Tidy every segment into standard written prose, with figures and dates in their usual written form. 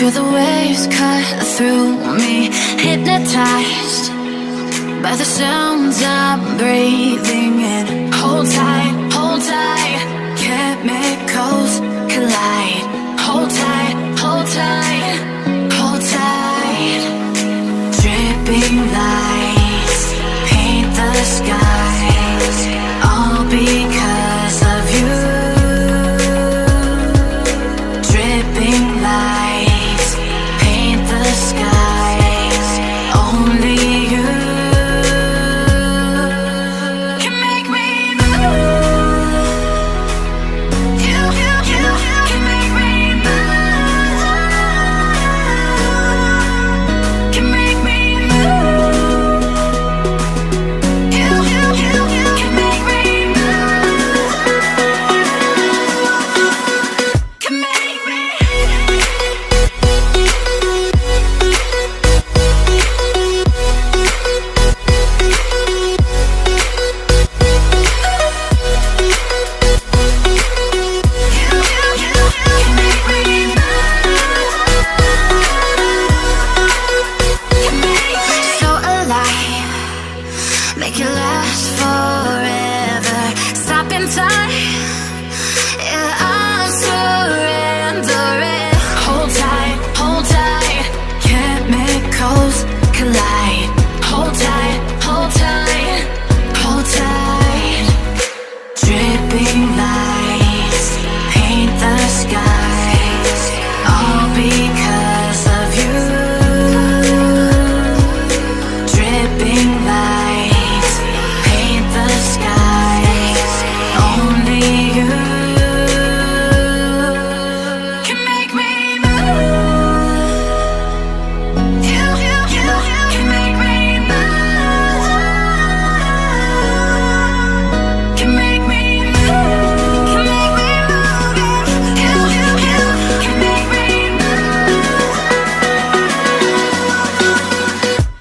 Feel the waves cut through me, hypnotized by the sounds I'm breathing in. Hold tight, chemicals collide. Hold tight, hold tight, hold tight. Dripping lights paint the skies, all because of you. Dripping lights paint the skies, only you can make me move. You can make me move. Can make me move. You can make me move. Can make me. So alive, make it last forever. Stop in time, yeah, I'm surrendering. Hold tight, chemicals collide. Hold tight, hold tight, hold tight. Dripping lights paint the skies, all because of you. Dripping lights paint the skies, only you can make me move. You can make me move. Can make me move. Can make me move. You can make me move.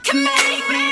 Can make me.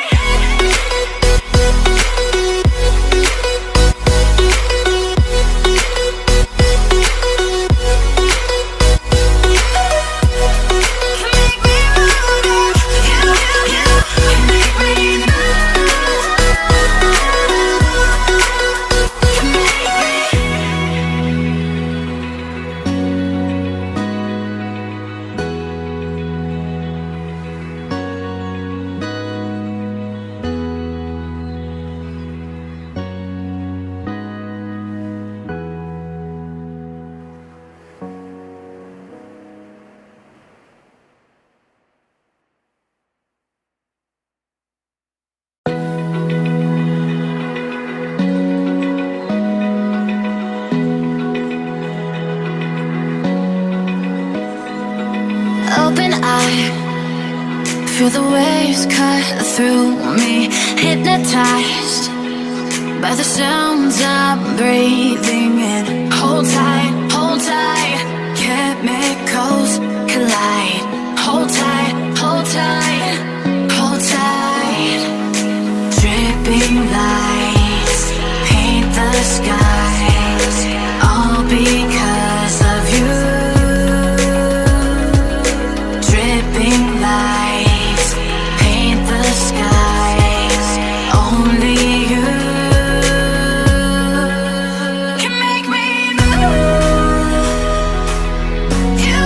Open eye, feel the waves cut through me, hypnotized by the sounds I'm breathing in. Hold tight, chemicals collide. Hold tight, hold tight, hold tight. Dripping lights paint the skies, all because of you. Dripping lights paint the skies, only you can make me move. You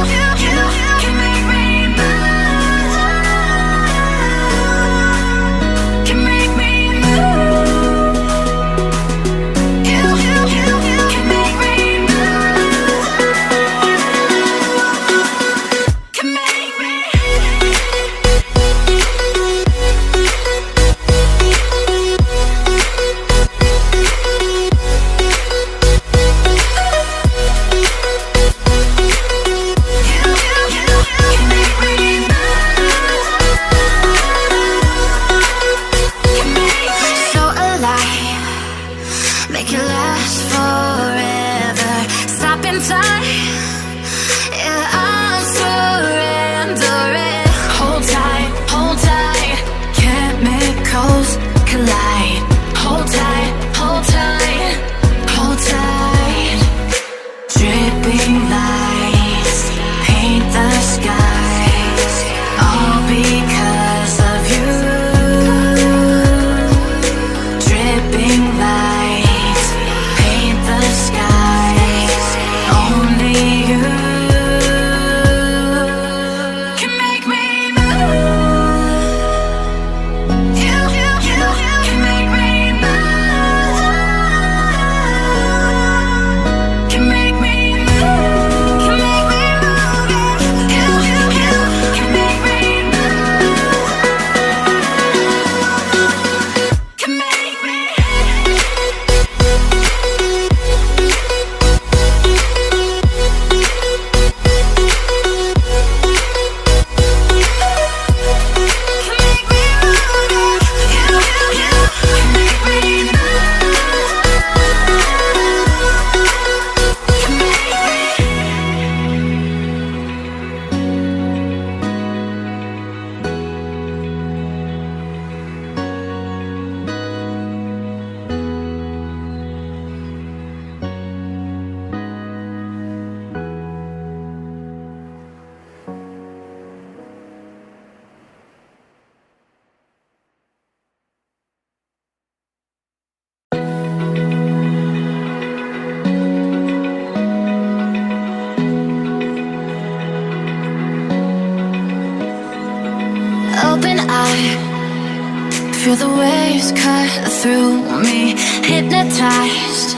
high. Feel the waves cut through me, hypnotized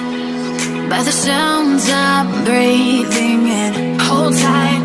by the sounds I'm breathing in. Hold tight.